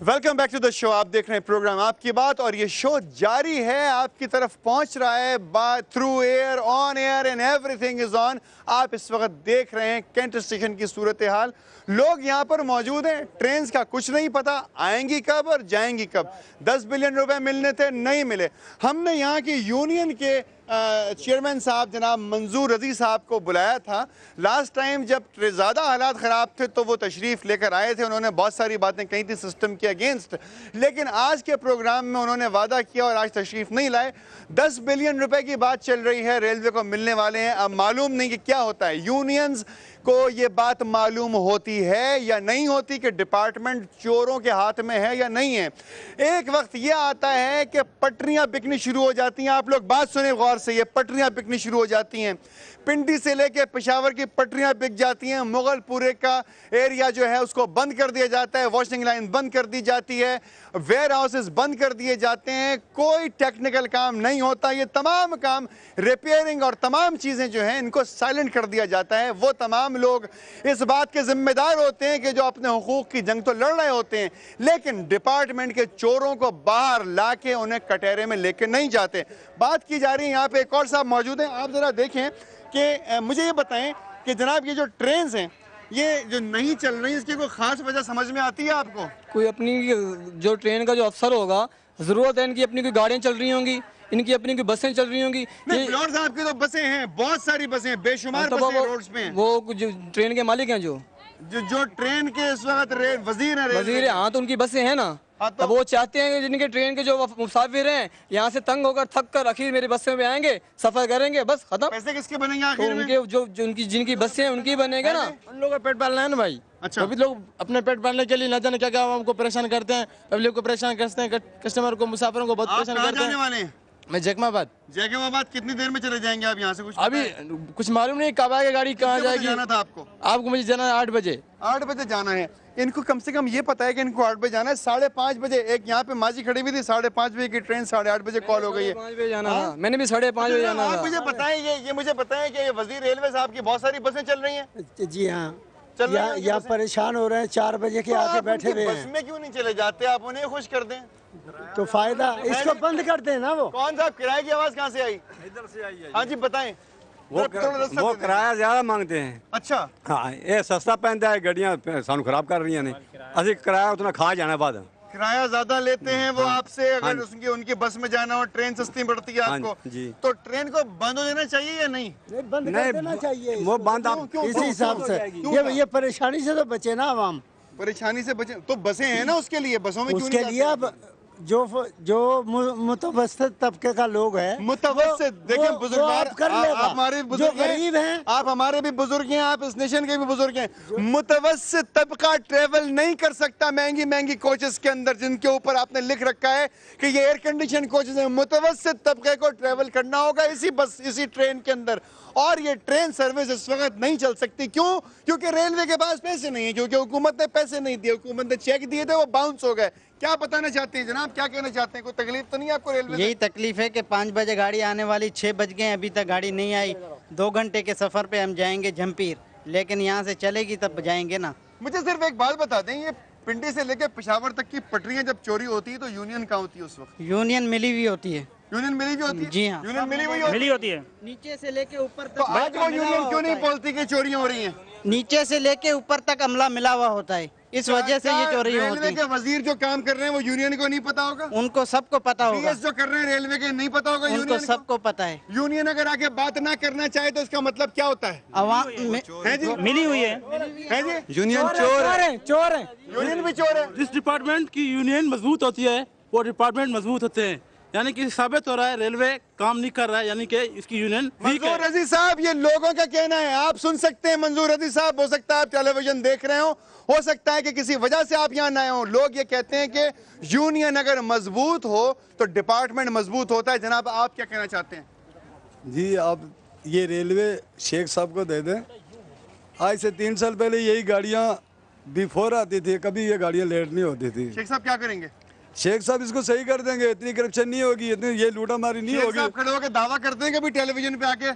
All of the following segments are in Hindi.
Welcome back to the show. आप देख रहे हैं प्रोग्राम आपकी बात और ये शो जारी है, आपकी तरफ पहुंच रहा है through air, on air and everything is on. आप इस वक्त देख रहे हैं कैंट स्टेशन की सूरत हाल। लोग यहाँ पर मौजूद हैं, ट्रेन का कुछ नहीं पता आएंगी कब और जाएंगी कब। 10 बिलियन रुपए मिलने थे, नहीं मिले। हमने यहाँ की यूनियन के चेयरमैन साहब जनाब मंजूर रजी साहब को बुलाया था। लास्ट टाइम जब ज़्यादा हालात ख़राब थे तो वो तशरीफ़ लेकर आए थे, उन्होंने बहुत सारी बातें कही थी सिस्टम के अगेंस्ट, लेकिन आज के प्रोग्राम में उन्होंने वादा किया और आज तशरीफ़ नहीं लाए। 10 बिलियन रुपए की बात चल रही है, रेलवे को मिलने वाले हैं। अब मालूम नहीं कि क्या होता है, यूनियंस को ये बात मालूम होती है या नहीं होती कि डिपार्टमेंट चोरों के हाथ में है या नहीं है। एक वक्त ये आता है कि पटरियां बिकनी शुरू हो जाती हैं। आप लोग बात सुने गौर से, ये पटरियां बिकनी शुरू हो जाती हैं। पिंडी से लेके पेशावर की पटरियां बिक जाती हैं। मुगलपुरे का एरिया जो है उसको बंद कर दिया जाता है, वॉशिंग लाइन बंद कर दी जाती है, वेयर हाउसेस बंद कर दिए जाते हैं। कोई टेक्निकल काम नहीं होता, ये तमाम काम रिपेयरिंग और तमाम चीज़ें जो हैं इनको साइलेंट कर दिया जाता है। वो तमाम लोग इस बात के जिम्मेदार होते हैं कि जो अपने हुकूक की जंग तो लड़ रहे होते हैं, लेकिन डिपार्टमेंट के चोरों को बाहर ला के उन्हें कटहरे में लेके नहीं जाते। बात की जा रही है, यहाँ पे एक और साहब मौजूद हैं, आप ज़रा देखें कि मुझे ये बताएं कि जनाब ये जो ट्रेन हैं ये जो नहीं चल रही, इसकी कोई खास वजह समझ में आती है आपको? कोई अपनी जो ट्रेन का जो अफसर होगा, जरूरत है इनकी अपनी कोई गाड़ियाँ चल रही होंगी, इनकी अपनी कोई बसें चल रही होंगी। नहीं, ब्लॉर साहब की तो बसें हैं, बहुत सारी बसें, बेशुमार तो बसें रोड्स पे हैं। वो जो ट्रेन के मालिक हैं, जो ट्रेन के इस वक्त वजीर है, हाँ, तो उनकी बसें हैं ना। हाँ, तो अब वो चाहते हैं कि जिनके ट्रेन के जो मुसाफिर हैं यहाँ से तंग होकर थक कर आखिर मेरी बसें में आएंगे, सफर करेंगे, बस खत्म। पैसे किसके बनेंगे तो आखिर में? उनके जो उनकी जिनकी बसें हैं उनकी बनेंगे ना। उन लोगों का पेट पालना है ना भाई। अच्छा, अभी लोग अपने पेट पालने के लिए न जाने क्या क्या हमको परेशान करते हैं, पब्लिक को परेशान करते हैं, कस्टमर को, मुसाफिरों को बहुत आप परेशान कहाँ करते जाने हैं। वाले हैं? मैं जैकमाबाद। जैकमाबाद कितनी देर में चले जाएंगे आप यहाँ से? कुछ अभी कुछ मालूम नहीं कब आएगी गाड़ी, कहाँ जाएगी। जाना था आपको? आपको मुझे जाना है 8 बजे। 8 बजे जाना है। इनको कम से कम ये पता है कि इनको 8 बजे जाना है। 5:30 बजे एक यहाँ पे माजी खड़ी हुई थी, 5:30 बजे की ट्रेन 8:30 बजे कॉल हो गई है। 5 बजे जाना था, मैंने भी 5:30 बजे जाना आप था। मुझे बताएं, ये मुझे बताएं कि ये वजीर रेलवे साहब की बहुत सारी बसें चल रही हैं। जी हाँ, चल रही हैं या परेशान हो रहे हैं, 4 बजे के आके बैठे हुए बस हैं। में क्यों नहीं चले जाते? आप उन्हें खुश कर दें तो फायदा, इसको बंद कर दें ना। वो कौन साहब, किराए की आवाज कहाँ से आई? इधर से आई है। हाँ जी बताएं। वो किराया ज्यादा मांगते हैं। अच्छा, हाँ, ये सस्ता पैंदा है, गड्डियां सानू खराब कर रही ने, असि किराया उतना खा जाना बाद। किराया ज्यादा लेते हैं वो आपसे। अगर उनकी बस में जाना हो, ट्रेन सस्ती पड़ती है आपको, जी। तो ट्रेन को बंद हो जाना चाहिए या नहीं? बंद कर देना चाहिए वो बंद आप इसी हिसाब से। ये परेशानी से तो बचे ना आवाम। परेशानी से बचे तो बसें हैं ना उसके लिए, बसों में क्यों उसके नहीं लिए अब जो मुतवस्सित तबके का लोग है, मुतवस्सित, देखिए बुजुर्ग, आप हमारे बुजुर्ग जो गरीब हैं, आप हमारे भी बुजुर्ग हैं, आप इस नेशन के भी बुजुर्ग हैं। मुतवस्सित तबका ट्रेवल नहीं कर सकता महंगी महंगी कोचेस के अंदर, जिनके ऊपर आपने लिख रखा है कि ये एयर कंडीशन कोचेस हैं। मुतवस्सित तबके को ट्रेवल करना होगा इसी ट्रेन के अंदर। और ये ट्रेन सर्विस इस वक्त नहीं चल सकती। क्यों? क्योंकि रेलवे के पास पैसे नहीं है, क्योंकि हुकूमत ने पैसे नहीं दिए, हुकूमत ने चेक दिए थे, वो बाउंस हो गए। क्या बताना चाहते हैं जनाब, क्या कहना चाहते हैं? कोई तकलीफ तो नहीं है आपको रेलवे? यही तकलीफ है कि 5 बजे गाड़ी आने वाली, 6 बज गए, अभी तक गाड़ी नहीं आई। 2 घंटे के सफर पे हम जाएंगे जमपीर, लेकिन यहाँ से चलेगी तब जाएंगे ना। मुझे सिर्फ एक बात बता दें, ये पिंडी से लेकर पेशावर तक की पटरियां जब चोरी होती है तो यूनियन कहाँ होती है उस वक्त? यूनियन मिली हुई होती है। यूनियन मिली हुई होती है? जी हाँ, यूनियन मिली हुई होती है। नीचे से लेके ऊपर तो तक। आज वो यूनियन क्यों नहीं बोलती कि चोरियां हो रही हैं? नीचे से लेके ऊपर तक अमला मिला हुआ होता है, इस वजह से ये चोरी होती रेलवे है। के वजीर जो काम कर रहे हैं वो यूनियन को नहीं पता होगा? उनको सबको पता होगा। बीएस जो कर रहे हैं रेलवे के नहीं पता होगा उनको यूनियन को? सबको पता है। यूनियन अगर आके बात ना करना चाहे तो इसका मतलब क्या होता है? आवाम है जी, मिली हुई है जी, यूनियन चोर है। चोर है। यूनियन भी चोर है। जिस डिपार्टमेंट की यूनियन मजबूत होती है वो डिपार्टमेंट मजबूत होते हैं, यानी कि साबित हो रहा है रेलवे काम नहीं कर रहा है, यानी कि इसकी यूनियन वीक है। मंजूर रजी साहब, ये लोगों का कहना है, आप सुन सकते हैं। मंजूर रजी साहब, हो सकता है आप टेलीविजन देख रहे हो सकता है कि किसी वजह से आप यहाँ ना आए हो। लोग ये कहते हैं कि यूनियन अगर मजबूत हो तो डिपार्टमेंट मजबूत होता है। जनाब आप क्या कहना चाहते हैं? जी, आप ये रेलवे शेख साहब को दे दें। आज से 3 साल पहले यही गाड़ियाँ बिफोर आती थी, कभी ये गाड़ियाँ लेट नहीं होती थी। शेख साहब क्या करेंगे? शेख साहब इसको सही कर देंगे, इतनी करप्शन नहीं होगी, इतनी ये लूटा मारी नहीं शेख होगी। साहब खड़े होकर दावा करते हैं कभी टेलीविजन पे आके?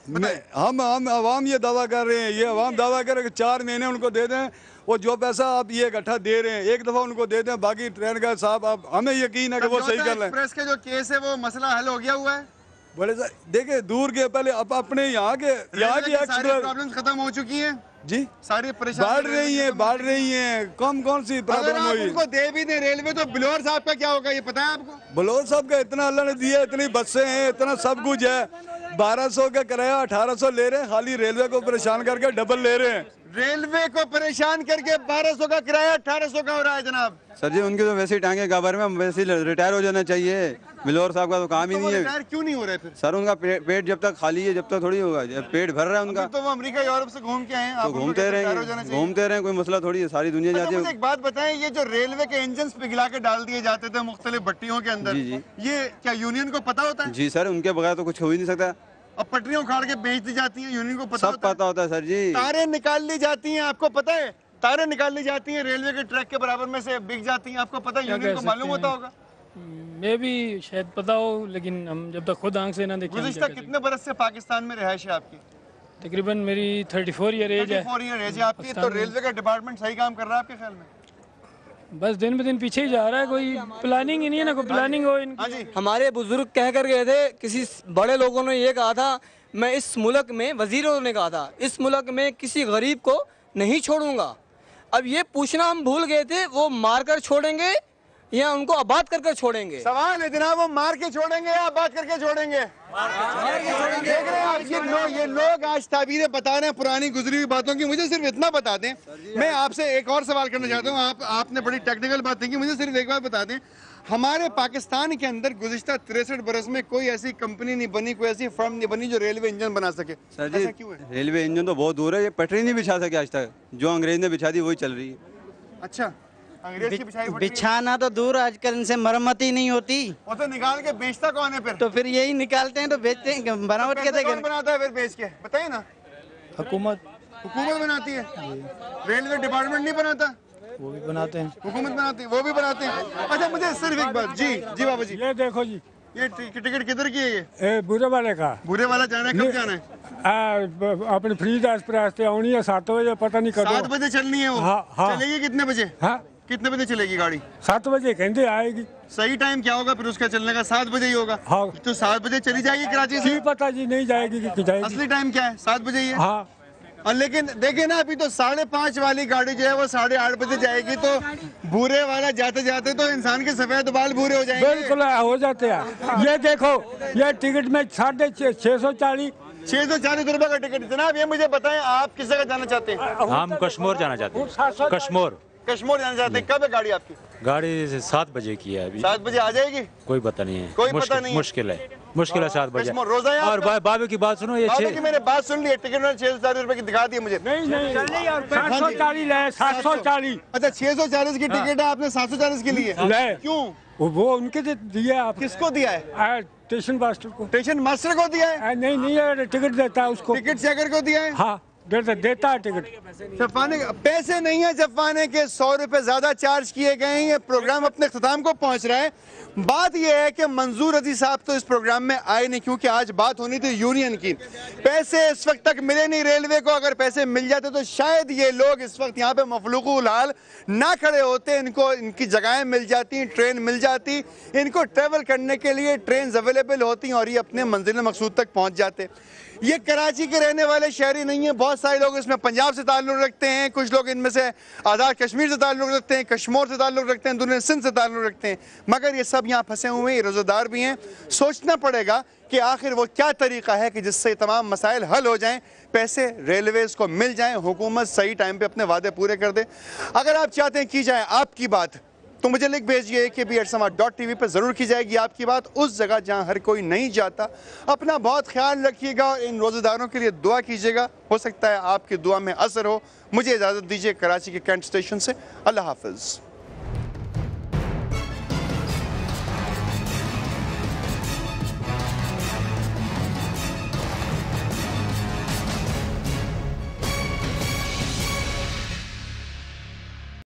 हम आवाम ये दावा कर रहे हैं, ये आवाम दावा कर रहे हैं कि 4 महीने उनको दे दें, वो जो पैसा आप ये इकट्ठा दे रहे हैं एक दफ़ा उनको दे दें, बाकी ट्रेन का साहब आप हमें यकीन है कि वो सही कर लें। एक्सप्रेस के जो केस है वो मसला हल हो गया हुआ है। बड़े साहब देखिए दूर के पहले अब अपने यहाँ की सारी एक्सप्रेस प्रॉब्लम्स खत्म हो चुकी हैं जी, सारी परेशानी बढ़ रही हैं। कौन सी अगर प्रॉब्लम आप हुई? उनको दे भी दें रेलवे तो बिलोर साहब का क्या होगा ये पता है आपको? बलोच साहब का इतना अल्लाह ने दिया, इतनी बसें हैं, इतना सब कुछ है, 1200 का किराया 1800 ले रहे हैं, खाली रेलवे को परेशान करके डबल ले रहे हैं। रेलवे को परेशान करके 1200 का किराया 1800 का हो रहा है जनाब। सर जी उनकी तो वैसे ही टांगे कबर में, वैसे ही रिटायर हो जाना चाहिए। बिलोर साहब का तो काम ही तो वो नहीं है। रिटायर क्यों नहीं हो रहे फिर? सर उनका पेट जब तक खाली है जब तक थोड़ी होगा, जब पेट भर रहा है उनका तो वो अमेरिका यूरोप से घूम के आए हैं, तो आप उनको घूमते रिटायर हो जाना रहेंगे, चाहिए। घूमते रहें, कोई मसला थोड़ी है, सारी दुनिया अच्छा, जाती मुझे है। एक बात बताएं, ये जो रेलवे के इंजन पिघला के डाल दिए जाते थे मुख्तलिफ भट्टियों के अंदर, जी, ये क्या यूनियन को पता होता है? जी सर, उनके बगैर तो कुछ हो ही नहीं सकता। अब पटरियां उखाड़ के बेच दी जाती हैं, यूनियन को पता सब होता है? पता होता है सर जी। तारें निकाल ली जाती हैं, आपको पता है? तारें निकाल ली जाती हैं रेलवे के ट्रैक के बराबर में से बिक जाती हैं, आपको पता है? यूनियन को मालूम होता होगा। मैं भी शायद पता हो, लेकिन हम जब तक खुद आंख से ना देखें। गुज़िश्ता कितने बरस से पाकिस्तान में रिहाइश है आपकी? तकरीबन मेरी 34 ईयर एज है। 34 ईयर एज है आपकी। तो रेलवे का डिपार्टमेंट सही काम कर रहा है आपके ख्याल में? बस दिन ब दिन पीछे ही जा रहा है, कोई प्लानिंग ही नहीं है ना, कोई प्लानिंग हो इनकी। हमारे बुजुर्ग कह कर गए थे, किसी बड़े लोगों ने ये कहा था, मैं इस मुल्क में, वजीरों ने कहा था, इस मुल्क में किसी गरीब को नहीं छोड़ूंगा। अब ये पूछना हम भूल गए थे, वो मार कर छोड़ेंगे या उनको आबाद कर छोड़ेंगे? सवाल है जनाब, वो मार के छोड़ेंगे या आबाद करके छोड़ेंगे? देख रहे हैं आप, ये लोग आज ताबीरें बता रहे हैं पुरानी गुजरी हुई बातों की। मुझे सिर्फ इतना बता दें, मैं आपसे एक और सवाल करना चाहता हूँ। आपने बड़ी टेक्निकल बातें की, मुझे सिर्फ एक बात बता दें, हमारे पाकिस्तान के अंदर गुज़िश्ता 63 बरस में कोई ऐसी कंपनी नहीं बनी, कोई ऐसी फर्म नहीं बनी जो रेलवे इंजन बना सके। सर जी रेलवे इंजन तो बहुत दूर है, ये पटरी नहीं बिछा सके आज तक, जो अंग्रेज ने बिछा दी वही चल रही है। अच्छा, अंग्रेज की बिछाई पटरी? बिछाना तो दूर, आजकल इनसे मरम्मत ही नहीं होती। वो तो निकाल के बेचता कौन है फिर? तो फिर यही निकालते हैं तो बेचते हैं, बनावट के कौन बनाता है फिर बेच के? बताइए ना। हुकूमत बनाती है, रेलवे डिपार्टमेंट नहीं बनाता? वो भी बनाते हैं, हुकूमत बनाती है, वो भी बनाते हैं। अच्छा, मुझे सिर्फ एक बात, जी बाबा जी, ये देखो जी, ये टिकट किधर की है? ये बुरे वाले का बुरे वाला जाना है, कब जाना है? अपनी फ्री एक्सप्रेस पे आनी है 7 बजे, पता नहीं कब 7 बजे चलनी है वो। हाँ। चलेगी कितने बजे? हाँ, कितने बजे चलेगी गाड़ी? 7 बजे कहते आएगी। सही टाइम क्या होगा फिर उसका चलने का? 7 बजे ही होगा। हाँ। तो 7 बजे चली जाएगी कराची से? पता जी, नहीं जाएगी कि जाएगी। असली टाइम क्या है? 7 बजे ही है। हाँ, और लेकिन देखिए ना, अभी तो 5:30 वाली गाड़ी जो है वो 8:30 बजे जाएगी, तो भूरे वाला जाते जाते तो इंसान के सफेद बाल भूरे हो जाएंगे। बिल्कुल हो जाते हैं। ये देखो, ये टिकट में 640 रुपए का टिकट। जनाब ये मुझे बताएं, आप किस जगह जाना चाहते हैं? हम कश्मीर जाना चाहते हैं। कश्मीर जाना चाहते हैं। कब है गाड़ी आपकी? गाड़ी 7 बजे की है अभी। 7 बजे आ जाएगी? कोई पता नहीं है, कोई पता नहीं है। मुश्किल है 7 बजे। रोजा है और बाबू की बात सुनो, ये मैंने बात सुन ली, टिकट में 640 रुपए की दिखा दी मुझे। नहीं 740 ले, 740। अच्छा, 640 की टिकट है, आपने 740 की ली है? क्यों? वो उनके दिया है। किसको दिया है? स्टेशन मास्टर को। स्टेशन मास्टर को दिया है? नहीं, टिकट देता है उसको। टिकट चेकर को दिया है? हाँ, देता है टिकट। छपाने पैसे नहीं है, छपाने के 100 रुपए ज्यादा चार्ज किए गए हैं। ये प्रोग्राम अपने अख्ताम को पहुंच रहा है। बात यह है कि मंजूर अजीज साहब तो इस प्रोग्राम में आए नहीं, क्योंकि आज बात होनी थी यूनियन की। पैसे इस वक्त तक मिले नहीं रेलवे को। अगर पैसे मिल जाते तो शायद ये लोग इस वक्त यहाँ पे मफलूकुल हाल ना खड़े होते, इनको इनकी जगहें मिल जाती, ट्रेन मिल जाती, इनको ट्रेवल करने के लिए ट्रेन अवेलेबल होती और ये अपने मंजिल मकसूद तक पहुँच जाते। ये कराची के रहने वाले शहरी नहीं है, बहुत सारे लोग इसमें पंजाब से ताल्लुक़ रखते हैं, कुछ लोग इनमें से आज़ाद कश्मीर से ताल्लुक़ रखते हैं, कश्मीर से ताल्लुक़ रखते हैं, दुनिया सिंध से ताल्लुक़ रखते हैं, मगर ये सब यहाँ फंसे हुए हैं, ये रोज़ेदार भी हैं। सोचना पड़ेगा कि आखिर वो क्या तरीका है कि जिससे तमाम मसाइल हल हो जाएं, पैसे रेलवेज़ को मिल जाएं, हुकूमत सही टाइम पे अपने वादे पूरे कर दे। अगर आप चाहते हैं की जाए आपकी बात, तो मुझे लिख भेजिए कि ABSamaat.tv पर ज़रूर की जाएगी आपकी बात, उस जगह जहां हर कोई नहीं जाता। अपना बहुत ख्याल रखिएगा और इन रोज़ेदारों के लिए दुआ कीजिएगा, हो सकता है आपकी दुआ में असर हो। मुझे इजाज़त दीजिए कराची के कैंट स्टेशन से। अल्लाह हाफ़िज़।